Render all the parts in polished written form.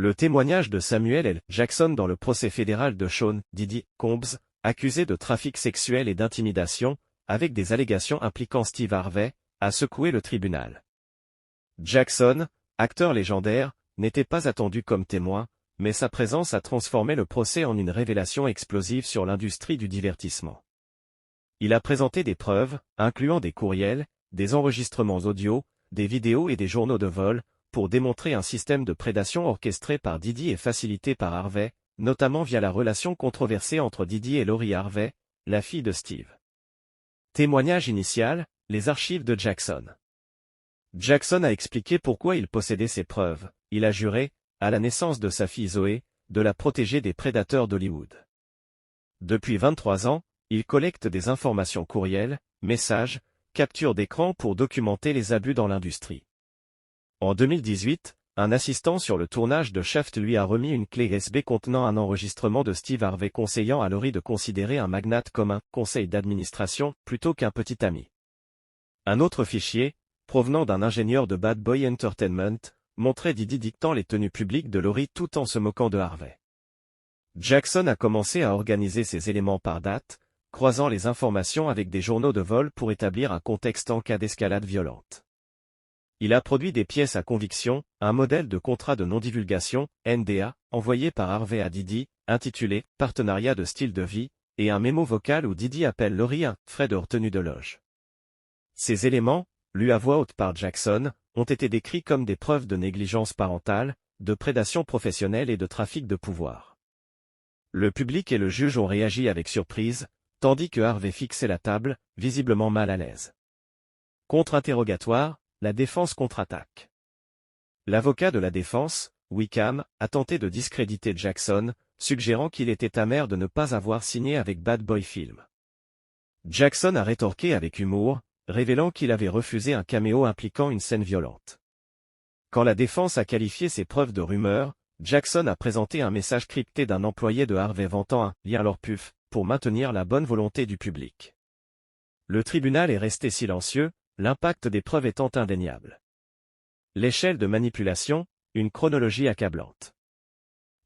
Le témoignage de Samuel L. Jackson dans le procès fédéral de Sean Diddy Combs, accusé de trafic sexuel et d'intimidation, avec des allégations impliquant Steve Harvey, a secoué le tribunal. Jackson, acteur légendaire, n'était pas attendu comme témoin, mais sa présence a transformé le procès en une révélation explosive sur l'industrie du divertissement. Il a présenté des preuves, incluant des courriels, des enregistrements audio, des vidéos et des journaux de vol, pour démontrer un système de prédation orchestré par Diddy et facilité par Harvey, notamment via la relation controversée entre Diddy et Lori Harvey, la fille de Steve. Témoignage initial, les archives de Jackson. Jackson a expliqué pourquoi il possédait ces preuves. Il a juré, à la naissance de sa fille Zoé, de la protéger des prédateurs d'Hollywood. Depuis 23 ans, il collecte des informations courriels, messages, captures d'écran pour documenter les abus dans l'industrie. En 2018, un assistant sur le tournage de Shaft lui a remis une clé USB contenant un enregistrement de Steve Harvey conseillant à Lori de considérer un magnate comme un conseil d'administration plutôt qu'un petit ami. Un autre fichier, provenant d'un ingénieur de Bad Boy Entertainment, montrait Diddy dictant les tenues publiques de Lori tout en se moquant de Harvey. Jackson a commencé à organiser ces éléments par date, croisant les informations avec des journaux de vol pour établir un contexte en cas d'escalade violente. Il a produit des pièces à conviction, un modèle de contrat de non-divulgation, NDA, envoyé par Harvey à Diddy, intitulé « Partenariat de style de vie », et un mémo vocal où Diddy appelle Lori un « frais de retenue de loge ». Ces éléments, lus à voix haute par Jackson, ont été décrits comme des preuves de négligence parentale, de prédation professionnelle et de trafic de pouvoir. Le public et le juge ont réagi avec surprise, tandis que Harvey fixait la table, visiblement mal à l'aise. Contre-interrogatoire, la défense contre-attaque. L'avocat de la défense, Wickham, a tenté de discréditer Jackson, suggérant qu'il était amer de ne pas avoir signé avec Bad Boy Film. Jackson a rétorqué avec humour, révélant qu'il avait refusé un caméo impliquant une scène violente. Quand la défense a qualifié ces preuves de rumeurs, Jackson a présenté un message crypté d'un employé de Harvey vantant un « lire leur puf » pour maintenir la bonne volonté du public. Le tribunal est resté silencieux, l'impact des preuves étant indéniable. L'échelle de manipulation, une chronologie accablante.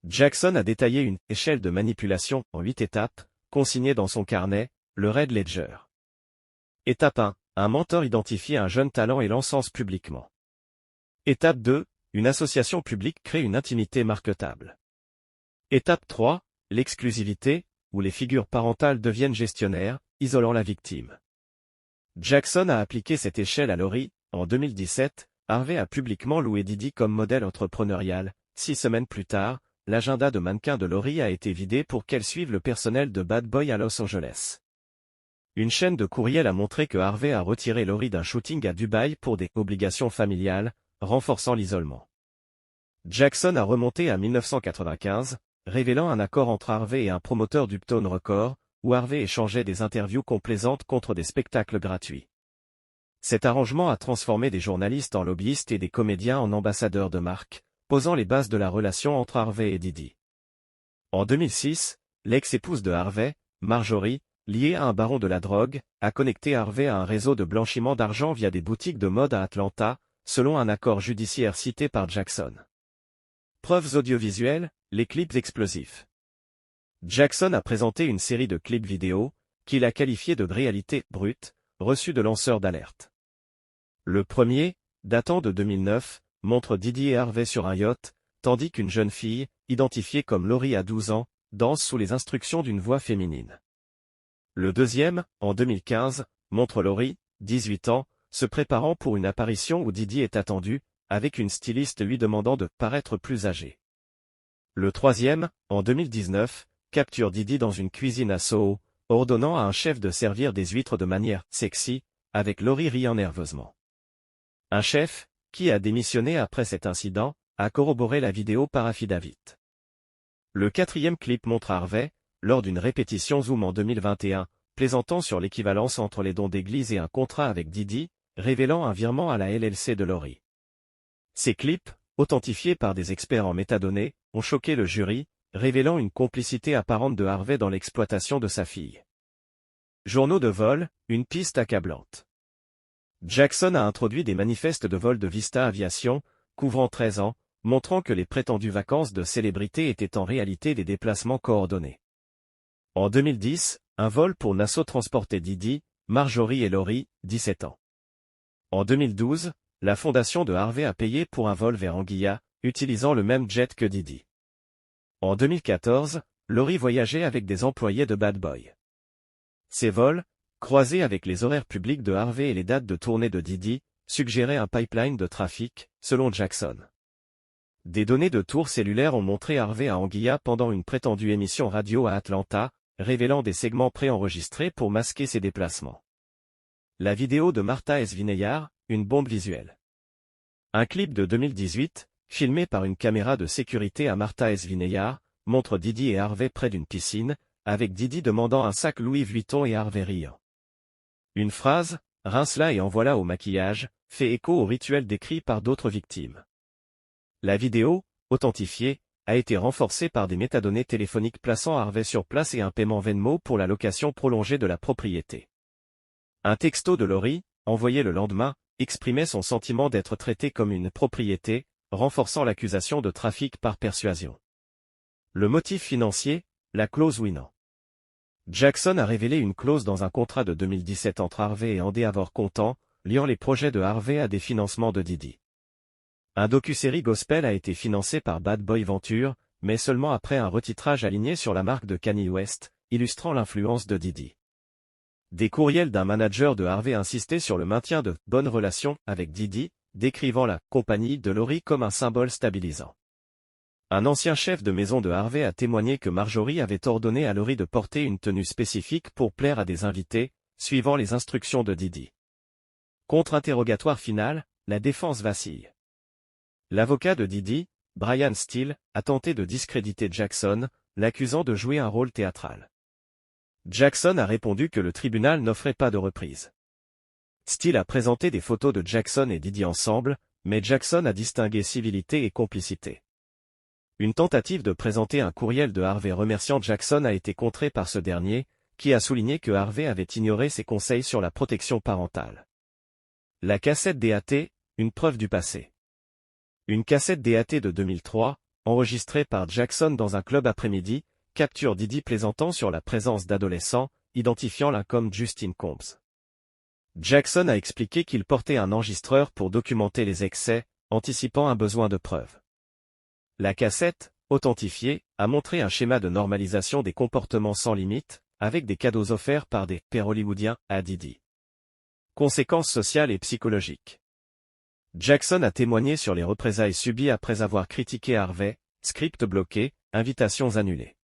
Jackson a détaillé une « échelle de manipulation » en 8 étapes, consignée dans son carnet, le Red Ledger. Étape 1. Un mentor identifie un jeune talent et l'encense publiquement. Étape 2. Une association publique crée une intimité marketable. Étape 3. L'exclusivité, où les figures parentales deviennent gestionnaires, isolant la victime. Jackson a appliqué cette échelle à Lori. En 2017, Harvey a publiquement loué Diddy comme modèle entrepreneurial. 6 semaines plus tard, l'agenda de mannequin de Lori a été vidé pour qu'elle suive le personnel de Bad Boy à Los Angeles. Une chaîne de courriels a montré que Harvey a retiré Lori d'un shooting à Dubaï pour des obligations familiales, renforçant l'isolement. Jackson a remonté à 1995, révélant un accord entre Harvey et un promoteur d'Uptown Records, où Harvey échangeait des interviews complaisantes contre des spectacles gratuits. Cet arrangement a transformé des journalistes en lobbyistes et des comédiens en ambassadeurs de marque, posant les bases de la relation entre Harvey et Diddy. En 2006, l'ex-épouse de Harvey, Marjorie, liée à un baron de la drogue, a connecté Harvey à un réseau de blanchiment d'argent via des boutiques de mode à Atlanta, selon un accord judiciaire cité par Jackson. Preuves audiovisuelles, les clips explosifs. Jackson a présenté une série de clips vidéo, qu'il a qualifiés de réalité brute, reçus de lanceurs d'alerte. Le premier, datant de 2009, montre Diddy et Harvey sur un yacht, tandis qu'une jeune fille, identifiée comme Lori à 12 ans, danse sous les instructions d'une voix féminine. Le deuxième, en 2015, montre Lori, 18 ans, se préparant pour une apparition où Diddy est attendu, avec une styliste lui demandant de paraître plus âgé. Le troisième, en 2019, capture Diddy dans une cuisine à Soho, ordonnant à un chef de servir des huîtres de manière « sexy », avec Lori riant nerveusement. Un chef, qui a démissionné après cet incident, a corroboré la vidéo par affidavit. Le quatrième clip montre Harvey, lors d'une répétition Zoom en 2021, plaisantant sur l'équivalence entre les dons d'église et un contrat avec Diddy, révélant un virement à la LLC de Lori. Ces clips, authentifiés par des experts en métadonnées, ont choqué le jury, révélant une complicité apparente de Harvey dans l'exploitation de sa fille. Journaux de vol, une piste accablante. Jackson a introduit des manifestes de vol de Vista Aviation, couvrant 13 ans, montrant que les prétendues vacances de célébrités étaient en réalité des déplacements coordonnés. En 2010, un vol pour Nassau transportait Didi, Marjorie et Laurie, 17 ans. En 2012, la fondation de Harvey a payé pour un vol vers Anguilla, utilisant le même jet que Didi. En 2014, Laurie voyageait avec des employés de Bad Boy. Ces vols, croisés avec les horaires publics de Harvey et les dates de tournée de Didi, suggéraient un pipeline de trafic, selon Jackson. Des données de tours cellulaires ont montré Harvey à Anguilla pendant une prétendue émission radio à Atlanta, révélant des segments préenregistrés pour masquer ses déplacements. La vidéo de Martha S. Vineyard, une bombe visuelle. Un clip de 2018, filmé par une caméra de sécurité à Martha S. Vineyard, montre Didi et Harvey près d'une piscine, avec Didi demandant un sac Louis Vuitton et Harvey riant. Une phrase, « rince-la et en voilà au maquillage », fait écho au rituel décrit par d'autres victimes. La vidéo, authentifiée, a été renforcée par des métadonnées téléphoniques plaçant Harvey sur place et un paiement Venmo pour la location prolongée de la propriété. Un texto de Laurie, envoyé le lendemain, exprimait son sentiment d'être traité comme une propriété, renforçant l'accusation de trafic par persuasion. Le motif financier, la clause Winant. Jackson a révélé une clause dans un contrat de 2017 entre Harvey et Endeavor Content, liant les projets de Harvey à des financements de Didi. Un docu-série gospel a été financé par Bad Boy Venture, mais seulement après un retitrage aligné sur la marque de Kanye West, illustrant l'influence de Didi. Des courriels d'un manager de Harvey insistaient sur le maintien de « bonnes relations » avec Didi, décrivant la « compagnie de Laurie » comme un symbole stabilisant. Un ancien chef de maison de Harvey a témoigné que Marjorie avait ordonné à Laurie de porter une tenue spécifique pour plaire à des invités, suivant les instructions de Didi. Contre-interrogatoire final, la défense vacille. L'avocat de Didi, Brian Steele, a tenté de discréditer Jackson, l'accusant de jouer un rôle théâtral. Jackson a répondu que le tribunal n'offrait pas de reprise. Steele a présenté des photos de Jackson et Didi ensemble, mais Jackson a distingué civilité et complicité. Une tentative de présenter un courriel de Harvey remerciant Jackson a été contrée par ce dernier, qui a souligné que Harvey avait ignoré ses conseils sur la protection parentale. La cassette DAT, une preuve du passé. Une cassette DAT de 2003, enregistrée par Jackson dans un club après-midi, capture Didi plaisantant sur la présence d'adolescents, identifiant l'un comme Justin Combs. Jackson a expliqué qu'il portait un enregistreur pour documenter les excès, anticipant un besoin de preuves. La cassette, authentifiée, a montré un schéma de normalisation des comportements sans limite, avec des cadeaux offerts par des pères hollywoodiens à Didi. Conséquences sociales et psychologiques. Jackson a témoigné sur les représailles subies après avoir critiqué Harvey, script bloqué, invitations annulées.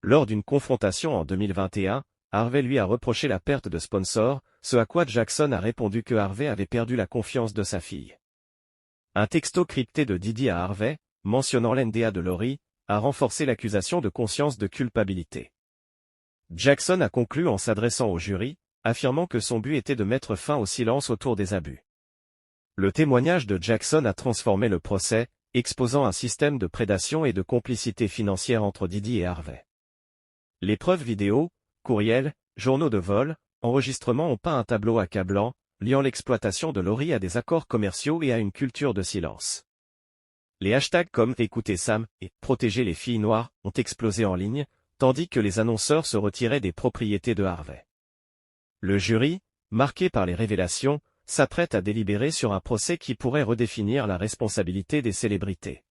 Lors d'une confrontation en 2021, Harvey lui a reproché la perte de sponsors, ce à quoi Jackson a répondu que Harvey avait perdu la confiance de sa fille. Un texto crypté de Didi à Harvey, mentionnant l'NDA de Laurie, a renforcé l'accusation de conscience de culpabilité. Jackson a conclu en s'adressant au jury, affirmant que son but était de mettre fin au silence autour des abus. Le témoignage de Jackson a transformé le procès, exposant un système de prédation et de complicité financière entre Didi et Harvey. Les preuves vidéo, courriels, journaux de vol, enregistrements ont peint un tableau accablant, liant l'exploitation de Laurie à des accords commerciaux et à une culture de silence. Les hashtags comme « Écoutez Sam » et « Protéger les filles noires » ont explosé en ligne, tandis que les annonceurs se retiraient des propriétés de Harvey. Le jury, marqué par les révélations, s'apprête à délibérer sur un procès qui pourrait redéfinir la responsabilité des célébrités.